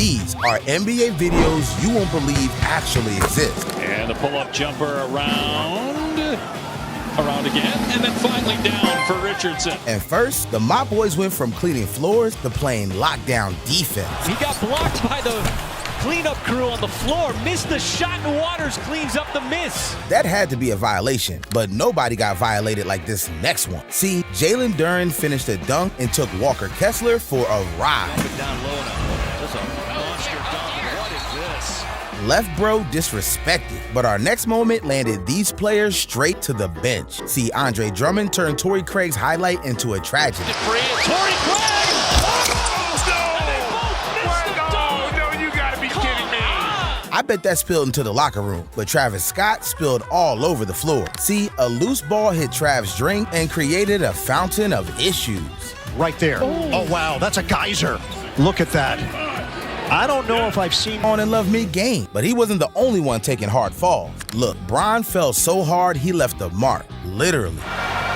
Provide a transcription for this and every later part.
These are NBA videos you won't believe actually exist. And a pull-up jumper around again, and then finally down for Richardson. And first, the Mop Boys went from cleaning floors to playing lockdown defense. He got blocked by the cleanup crew on the floor, missed the shot, and Waters cleans up the miss. That had to be a violation, but nobody got violated like this next one. See, Jalen Duren finished a dunk and took Walker Kessler for a ride. Down low enough. That's a monster dunk. What is this? Left bro disrespected, but our next moment landed these players straight to the bench. See, Andre Drummond turned Torrey Craig's highlight into a tragedy. Torrey Craig! I bet that spilled into the locker room, but Travis Scott spilled all over the floor. See, a loose ball hit Trav's drink and created a fountain of issues. Right there. Oh, wow, that's a geyser. Look at that. I don't know if I've seen on and love me game, but he wasn't the only one taking hard falls. Look, Bron fell so hard he left a mark, literally.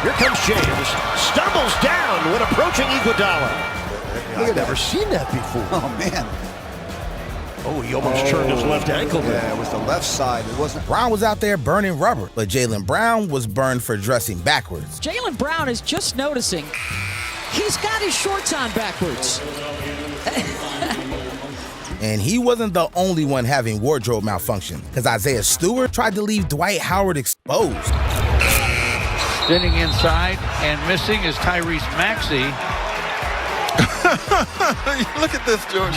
Here comes James, stumbles down when approaching Iguodala. I've never seen that before. Oh, man. Oh, he almost turned his left ankle. Yeah, it was the left side. It wasn't. Brown was out there burning rubber, but Jaylen Brown was burned for dressing backwards. Jaylen Brown is just noticing he's got his shorts on backwards. And he wasn't the only one having wardrobe malfunction, because Isaiah Stewart tried to leave Dwight Howard exposed. Spinning inside and missing is Tyrese Maxey. Look at this, George.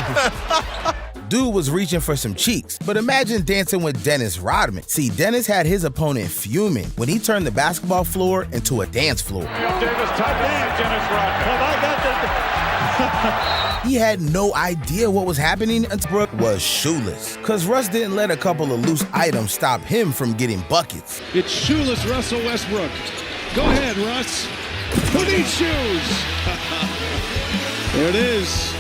Dude was reaching for some cheeks, but imagine dancing with Dennis Rodman. See, Dennis had his opponent fuming when he turned the basketball floor into a dance floor. He had no idea what was happening until Brooke was shoeless, because Russ didn't let a couple of loose items stop him from getting buckets. It's shoeless Russell Westbrook. Go ahead, Russ. Who needs shoes? There it is.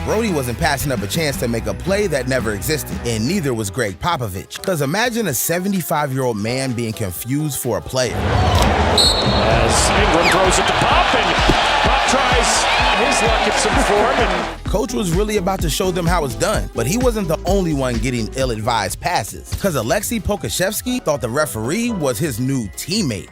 Brody wasn't passing up a chance to make a play that never existed, and neither was Greg Popovich. Because imagine a 75-year-old man being confused for a player. As Ingram throws it to Pop, and Pop tries his luck at some form. And Coach was really about to show them how it's done, but he wasn't the only one getting ill-advised passes. Because Alexei Pokashevsky thought the referee was his new teammate.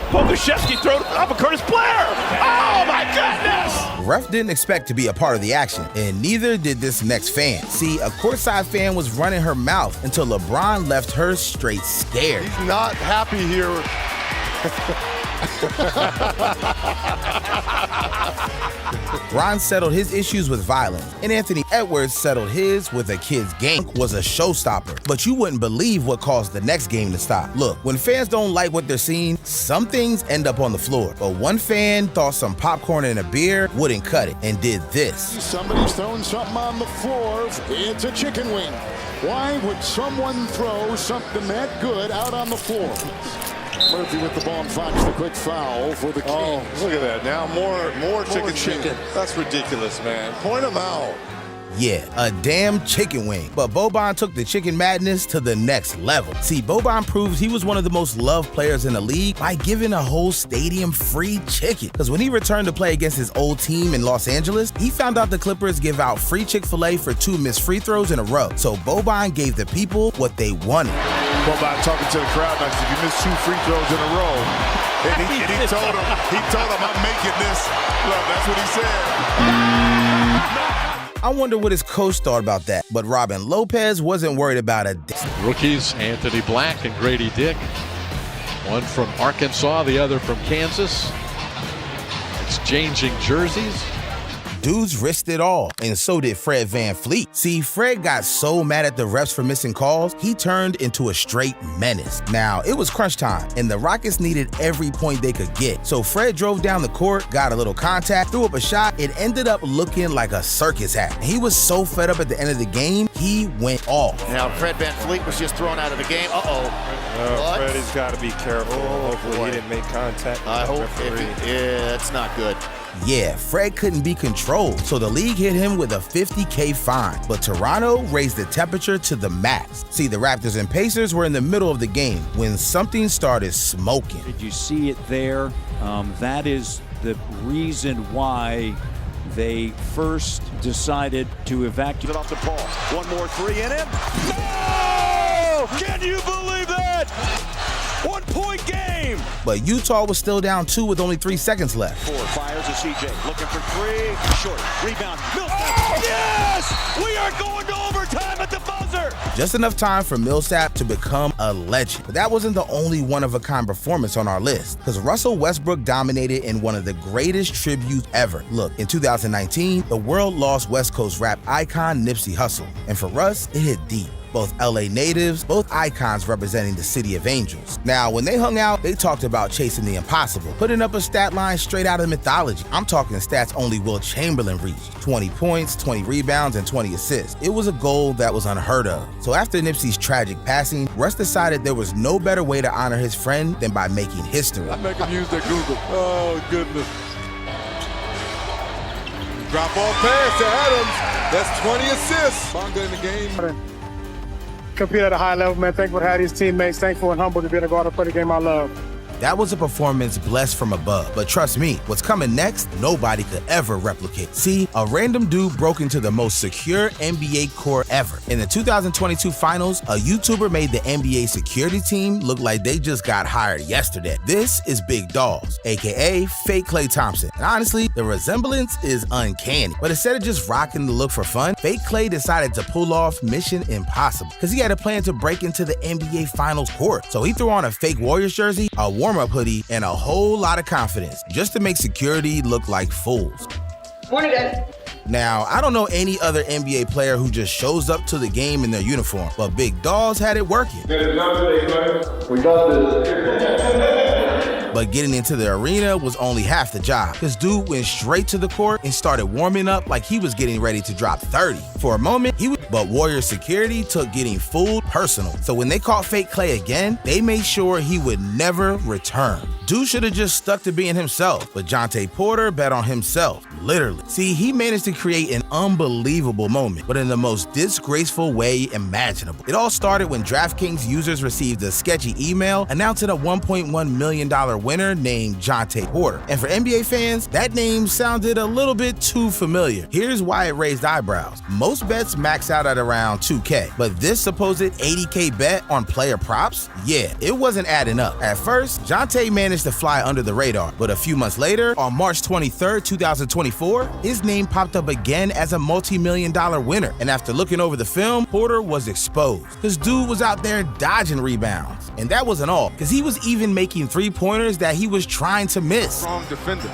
Pokashevsky throws it off of Curtis Blair. Oh, my goodness. Ref didn't expect to be a part of the action, and neither did this next fan. See, a courtside fan was running her mouth until LeBron left her straight scared. He's not happy here. Bron settled his issues with violence, and Anthony Edwards settled his with a kid's game. Was a showstopper, but you wouldn't believe what caused the next game to stop. Look, when fans don't like what they're seeing, some things end up on the floor. But one fan thought some popcorn and a beer wouldn't cut it, and did this. Somebody's throwing something on the floor. It's a chicken wing. Why would someone throw something that good out on the floor? Murphy with the ball and finds the quick foul for the Kings. Oh, look at that. Now more chicken. That's ridiculous, man. Point him out. Yeah, a damn chicken wing. But Boban took the chicken madness to the next level. See, Boban proves he was one of the most loved players in the league by giving a whole stadium free chicken. Because when he returned to play against his old team in Los Angeles, he found out the Clippers give out free Chick-fil-A for 2 missed free throws in a row. So Boban gave the people what they wanted. Boban talking to the crowd next. If you miss 2 free throws in a row, and he told him, I'm making this. Look, that's what he said. I wonder what his coach thought about that, but Robin Lopez wasn't worried about a Rookies, Anthony Black and Grady Dick. One from Arkansas, the other from Kansas. Exchanging jerseys. Dudes risked it all, and so did Fred VanVleet. See, Fred got so mad at the refs for missing calls, he turned into a straight menace. Now, it was crunch time, and the Rockets needed every point they could get. So Fred drove down the court, got a little contact, threw up a shot. It ended up looking like a circus act. He was so fed up at the end of the game, he went off. Now, Fred VanVleet was just thrown out of the game. Freddie's got to be careful. Hopefully he didn't make contact with I hope referee. it's not good. Yeah, Fred couldn't be controlled, so the league hit him with a $50K fine. But Toronto raised the temperature to the max. See, the Raptors and Pacers were in the middle of the game when something started smoking. Did you see it there? That is the reason why They first decided to evacuate off the ball. One more three in it. No! Can you believe that? 1 point game. But Utah was still down 2 with only 3 seconds left. Fires to CJ, looking for three. Short, rebound. Millsap. Yes! We are going to overtime at the buzzer. Just enough time for Millsap to become a legend. But that wasn't the only one-of-a-kind performance on our list, because Russell Westbrook dominated in one of the greatest tributes ever. Look, in 2019, the world lost West Coast rap icon Nipsey Hussle, and for Russ, it hit deep. Both LA natives, both icons representing the city of angels. Now, when they hung out, they talked about chasing the impossible, putting up a stat line straight out of mythology. I'm talking stats only Will Chamberlain reached: 20 points, 20 rebounds, and 20 assists. It was a goal that was unheard of. So after Nipsey's tragic passing, Russ decided there was no better way to honor his friend than by making history. I make him use their Google. Oh, goodness. Drop off pass to Adams. That's 20 assists. Bonga in the game. Compete at a high level, man. Thankful to have these teammates. Thankful and humble to be able to go out and play the game I love. That was a performance blessed from above. But trust me, what's coming next, nobody could ever replicate. See, a random dude broke into the most secure NBA core ever. In the 2022 finals, a YouTuber made the NBA security team look like they just got hired yesterday. This is Big Dolls, aka Fake Klay Thompson. And honestly, the resemblance is uncanny. But instead of just rocking the look for fun, Fake Klay decided to pull off Mission Impossible, because he had a plan to break into the NBA finals court. So he threw on a fake Warriors jersey, a warm-up hoodie, and a whole lot of confidence, just to make security look like fools. Morning, guys. Now, I don't know any other NBA player who just shows up to the game in their uniform, but Big Dolls had it working. We got this. But getting into the arena was only half the job. This dude went straight to the court and started warming up like he was getting ready to drop 30. For a moment, but Warriors security took getting fooled personal. So when they caught Fake Klay again, they made sure he would never return. Dude should have just stuck to being himself, but Jonte Porter bet on himself, literally. See, he managed to create an unbelievable moment, but in the most disgraceful way imaginable. It all started when DraftKings users received a sketchy email announcing a $1.1 million winner named Jonte Porter. And for NBA fans, that name sounded a little bit too familiar. Here's why it raised eyebrows. Most bets max out at around 2K, but this supposed 80K bet on player props? Yeah, it wasn't adding up. At first, Jonte managed to fly under the radar, but a few months later, on March 23rd, 2024, his name popped up again as a multi-million-dollar winner. And after looking over the film, Porter was exposed. This dude was out there dodging rebounds. And that wasn't all, because he was even making three-pointers that he was trying to miss. Strong defender.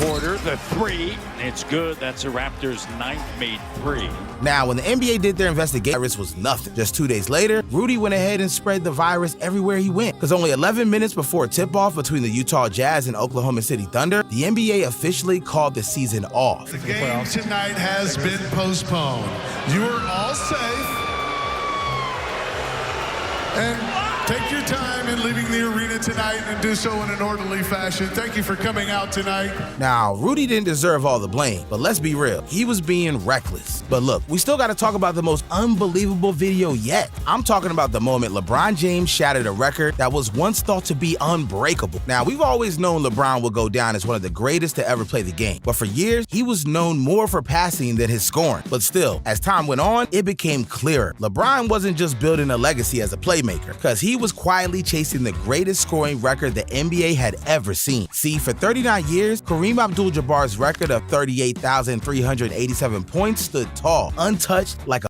Porter, the three. It's good. That's a Raptors' 9th made three. Now, when the NBA did their investigation, the virus was nothing. Just 2 days later, Rudy went ahead and spread the virus everywhere he went. Because only 11 minutes before tip-off between the Utah Jazz and Oklahoma City Thunder, the NBA officially called the season off. The game tonight has been postponed. You are all safe. And take your time in leaving the arena tonight and do so in an orderly fashion. Thank you for coming out tonight. Now, Rudy didn't deserve all the blame, but let's be real, he was being reckless. But look, we still got to talk about the most unbelievable video yet. I'm talking about the moment LeBron James shattered a record that was once thought to be unbreakable. Now, we've always known LeBron would go down as one of the greatest to ever play the game, but for years, he was known more for passing than his scoring. But still, as time went on, it became clearer. LeBron wasn't just building a legacy as a playmaker, because he was quietly chasing the greatest scoring record the NBA had ever seen. See, for 39 years, Kareem Abdul-Jabbar's record of 38,387 points stood tall, untouched like a